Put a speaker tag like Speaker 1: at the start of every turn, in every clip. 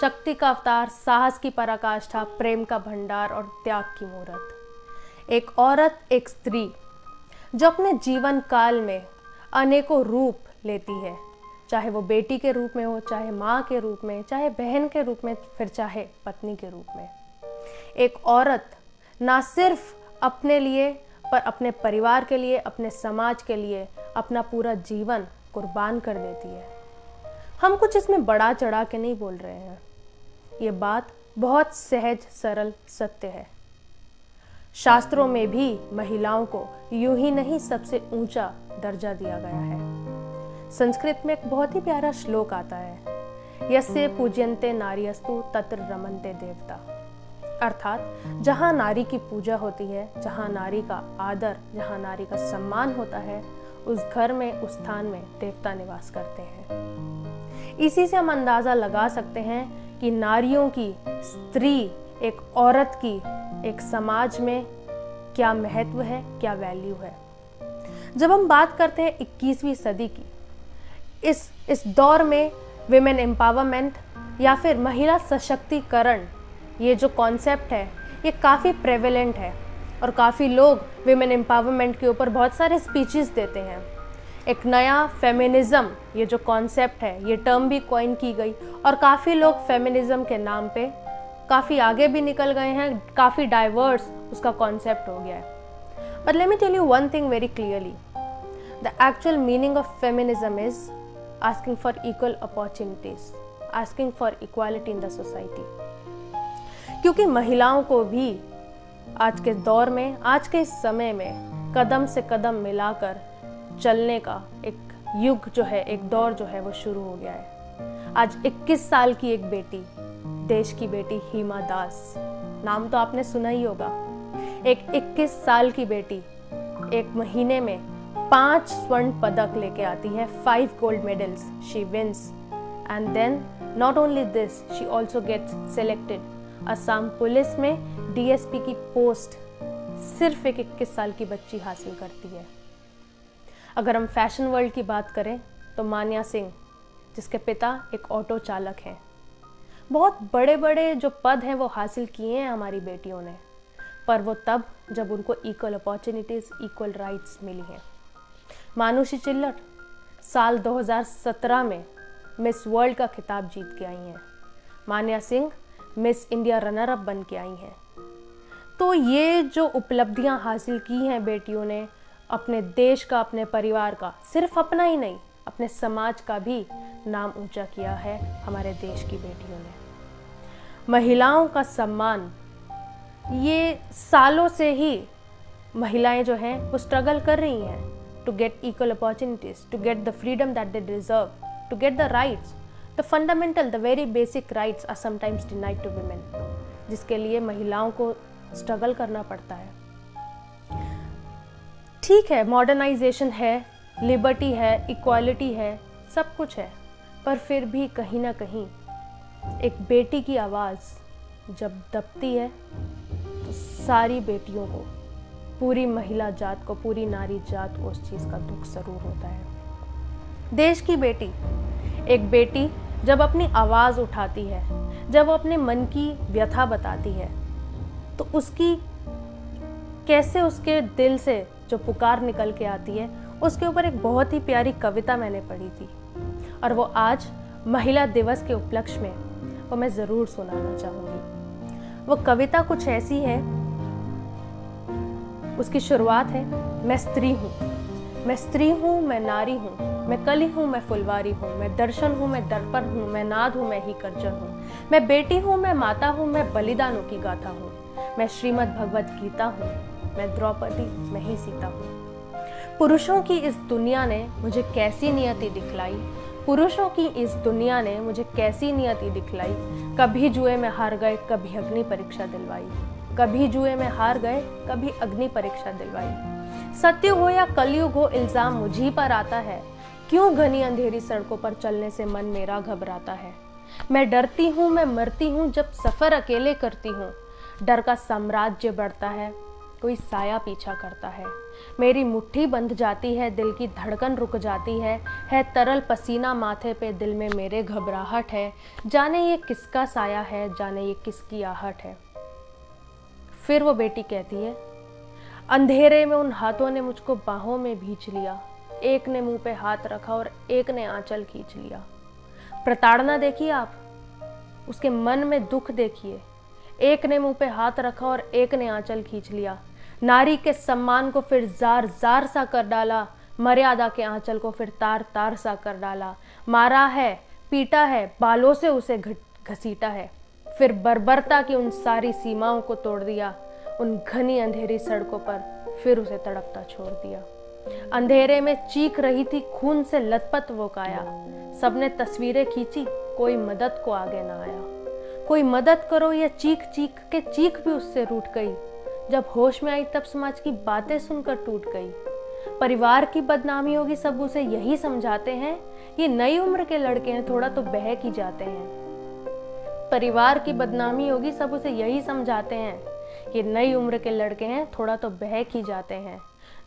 Speaker 1: शक्ति का अवतार, साहस की पराकाष्ठा, प्रेम का भंडार और त्याग की मूरत। एक औरत, एक स्त्री जो अपने जीवन काल में अनेकों रूप लेती है, चाहे वो बेटी के रूप में हो, चाहे माँ के रूप में, चाहे बहन के रूप में, फिर चाहे पत्नी के रूप में। एक औरत ना सिर्फ अपने लिए पर अपने परिवार के लिए, अपने समाज के लिए अपना पूरा जीवन कुर्बान कर देती है। हम कुछ इसमें बड़ा चढ़ा के नहीं बोल रहे हैं, ये बात बहुत सहज सरल सत्य है। शास्त्रों में भी महिलाओं को यूं ही नहीं सबसे ऊंचा दर्जा दिया गया है। संस्कृत में एक बहुत ही प्यारा श्लोक आता है, यस्य पूज्यन्ते नार्यस्तु तत्र रमन्ते देवता। अर्थात जहाँ नारी की पूजा होती है, जहाँ नारी का आदर, जहाँ नारी का सम्मान होता है, उस घर में, उस स्थान में देवता निवास करते हैं। इसी से हम अंदाजा लगा सकते हैं कि नारियों की, स्त्री, एक औरत की, एक समाज में क्या महत्व है, क्या वैल्यू है। जब हम बात करते हैं 21वीं सदी की, इस दौर में विमेन एम्पावरमेंट या फिर महिला सशक्तिकरण, ये जो कॉन्सेप्ट है ये काफ़ी प्रेवेलेंट है और काफ़ी लोग विमेन एम्पावरमेंट के ऊपर बहुत सारे स्पीचेस देते हैं। एक नया फेमिनिज्म, ये जो कॉन्सेप्ट है, ये टर्म भी कॉइन की गई और काफ़ी लोग फेमिनिज्म के नाम पे काफ़ी आगे भी निकल गए हैं, काफ़ी डाइवर्स उसका कॉन्सेप्ट हो गया है। But let me tell you one thing very clearly, the actual meaning of feminism is asking for equal opportunities, asking for equality in the society. क्योंकि महिलाओं को भी आज के दौर में, आज के इस समय में कदम से कदम मिलाकर चलने का एक युग जो है, एक दौर जो है वो शुरू हो गया है। आज 21 साल की एक बेटी, देश की बेटी हिमा दास, नाम तो आपने सुना ही होगा। एक 21 साल की बेटी एक महीने में 5 स्वर्ण पदक लेके आती है, 5 gold medals she wins, and then not only this, she also gets selected Assam police में डीएसपी की पोस्ट सिर्फ एक 21 साल की बच्ची हासिल करती है। अगर हम फैशन वर्ल्ड की बात करें तो मान्या सिंह, जिसके पिता एक ऑटो चालक हैं, बहुत बड़े बड़े जो पद हैं वो हासिल किए हैं हमारी बेटियों ने, पर वो तब जब उनको इक्वल अपॉर्चुनिटीज़, इक्वल राइट्स मिली हैं। मानुषी चिल्लर साल 2017 में मिस वर्ल्ड का खिताब जीत के आई हैं। Manya Singh Miss India runner up बन के आई हैं। तो ये जो उपलब्धियां हासिल की हैं बेटियों ने, अपने देश का, अपने परिवार का, सिर्फ अपना ही नहीं, अपने समाज का भी नाम ऊंचा किया है हमारे देश की बेटियों ने। महिलाओं का सम्मान, ये सालों से ही महिलाएं जो हैं वो स्ट्रगल कर रही हैं to get equal opportunities, to get the freedom that they deserve, to get the rights, the fundamental, the very basic rights are sometimes denied to women, जिसके लिए महिलाओं को स्ट्रगल करना पड़ता है। ठीक है, मॉडर्नाइजेशन है, लिबर्टी है, इक्वालिटी है, सब कुछ है, पर फिर भी कहीं ना कहीं एक बेटी की आवाज़ जब दबती है तो सारी बेटियों को, पूरी महिला जात को, पूरी नारी जात को उस चीज़ का दुख ज़रूर होता है। देश की बेटी, एक बेटी जब अपनी आवाज़ उठाती है, जब वो अपने मन की व्यथा बताती है, तो उसकी कैसे उसके दिल से जो पुकार निकल के आती है, उसके ऊपर एक बहुत ही प्यारी कविता मैंने पढ़ी थी और वो आज महिला दिवस के उपलक्ष्य में वो मैं ज़रूर सुनाना चाहूँगी। वो कविता कुछ ऐसी है, उसकी शुरुआत है, मैं स्त्री हूँ, मैं स्त्री हूँ, मैं नारी हूँ, मैं कली हूँ, मैं फुलवारी हूँ, मैं दर्शन हूँ, मैं दर्पण हूँ, मैं नाद हूँ, मैं ही करजन हूँ, मैं बेटी हूँ, मैं माता हूँ, मैं बलिदानों की गाथा हूँ, मैं श्रीमद् भगवत गीता हूँ, मैं द्रौपदी, मैं ही सीता हूँ। पुरुषों की इस दुनिया ने मुझे कैसी नियति दिखलाई, पुरुषों की इस दुनिया ने मुझे कैसी नियति दिखलाई, कभी जुए में हार गए, कभी अग्नि परीक्षा दिलवाई, कभी जुए में हार गए, कभी अग्नि परीक्षा दिलवाई। सत्युग हो या कलयुग हो, इल्जाम मुझी पर आता है, क्यों घनी अंधेरी सड़कों पर चलने से मन मेरा घबराता है। मैं डरती हूँ, मैं मरती हूँ, जब सफ़र अकेले करती हूँ, डर का साम्राज्य बढ़ता है, कोई साया पीछा करता है। मेरी मुट्ठी बंध जाती है, दिल की धड़कन रुक जाती है तरल पसीना माथे पे, दिल में मेरे घबराहट है, जाने ये किसका साया है, जाने ये किसकी आहट है। फिर वो बेटी कहती है, अंधेरे में उन हाथों ने मुझको बाहों में भींच लिया, एक ने मुंह पे हाथ रखा और एक ने आंचल खींच लिया। प्रताड़ना देखिए आप, उसके मन में दुख देखिए, एक ने मुंह पे हाथ रखा और एक ने आंचल खींच लिया। नारी के सम्मान को फिर जार जार सा कर डाला, मर्यादा के आंचल को फिर तार तार सा कर डाला। मारा है, पीटा है, बालों से उसे घसीटा है, फिर बर्बरता की उन सारी सीमाओं को तोड़ दिया, उन घनी अंधेरी सड़कों पर फिर उसे तड़पता छोड़ दिया। अंधेरे में चीख रही थी खून से लथपथ वो काया, सबने तस्वीरें खींची, कोई मदद को आगे ना आया। कोई मदद करो, या चीख चीख के चीख भी उससे रूठ गई, जब होश में आई तब समाज की बातें सुनकर टूट गई। परिवार की बदनामी होगी, सब उसे यही समझाते हैं, ये नई उम्र के लड़के हैं, थोड़ा तो बहक ही जाते हैं। परिवार की बदनामी होगी, सब उसे यही समझाते हैं, ये नई उम्र के लड़के हैं, थोड़ा तो बहक ही जाते हैं।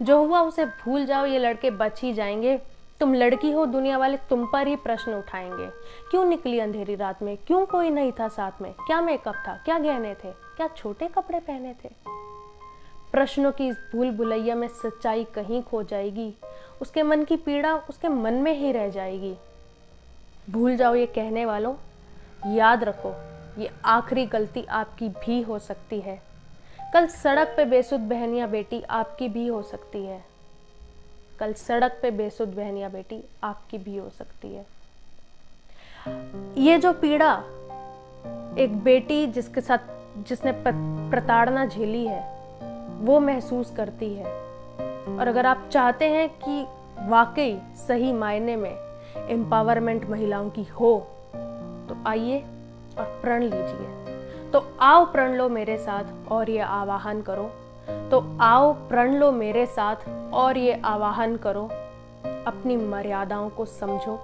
Speaker 1: जो हुआ उसे भूल जाओ, ये लड़के बच ही जाएंगे। तुम लड़की हो, दुनिया वाले तुम पर ही प्रश्न उठाएंगे। क्यों निकली अंधेरी रात में, क्यों कोई नहीं था साथ में, क्या मेकअप था, क्या गहने थे, क्या छोटे कपड़े पहने थे। प्रश्नों की इस भूल भुलैया में सच्चाई कहीं खो जाएगी, उसके मन की पीड़ा उसके मन में ही रह जाएगी। भूल जाओ ये कहने वालों, याद रखो ये आखिरी गलती आपकी भी हो सकती है। कल सड़क पे बेसुध बहनियां बेटी आपकी भी हो सकती है। कल सड़क पे बेसुध बहनियां बेटी आपकी भी हो सकती है। ये जो पीड़ा एक बेटी जिसने प्रताड़ना झेली है वो महसूस करती है, और अगर आप चाहते हैं कि वाकई सही मायने में एम्पावरमेंट महिलाओं की हो तो आइए और प्रण लीजिए। तो आओ प्रण लो मेरे साथ और ये आवाहन करो, तो आओ प्रण लो मेरे साथ और ये आवाहन करो। अपनी मर्यादाओं को समझो,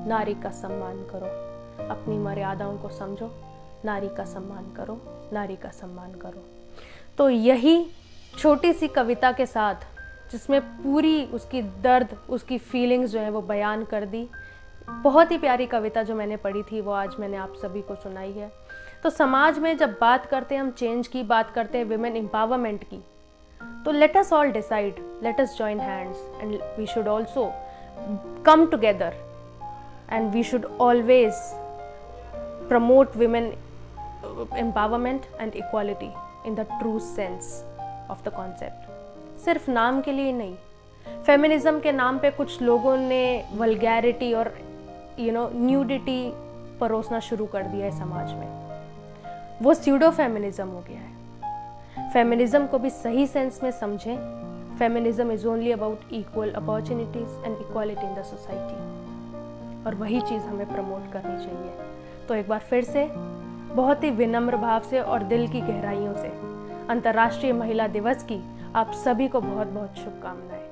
Speaker 1: नारी का सम्मान करो। अपनी मर्यादाओं को समझो, नारी का सम्मान करो, नारी का सम्मान करो। तो यही छोटी सी कविता के साथ, जिसमें पूरी उसकी दर्द, उसकी फीलिंग्स जो है वो बयान कर दी, बहुत ही प्यारी कविता जो मैंने पढ़ी थी वो आज मैंने आप सभी को सुनाई है। तो समाज में जब बात करते हैं हम चेंज की, बात करते हैं विमेन एम्पावरमेंट की, तो let us all decide, let us join hands and we should also come together and we should always promote women empowerment and equality in the true sense of the concept. सिर्फ नाम के लिए नहीं, feminism के नाम पे कुछ लोगों ने वल्गैरिटी और न्यूडिटी परोसना शुरू कर दिया है समाज में, वो स्यूडो फेमिनिज्म हो गया है। फेमिनिज्म को भी सही सेंस में समझें। Feminism is only about equal opportunities and equality in the society, और वही चीज़ हमें प्रमोट करनी चाहिए। तो एक बार फिर से बहुत ही विनम्र भाव से और दिल की गहराइयों से अंतर्राष्ट्रीय महिला दिवस की आप सभी को बहुत बहुत शुभकामनाएं।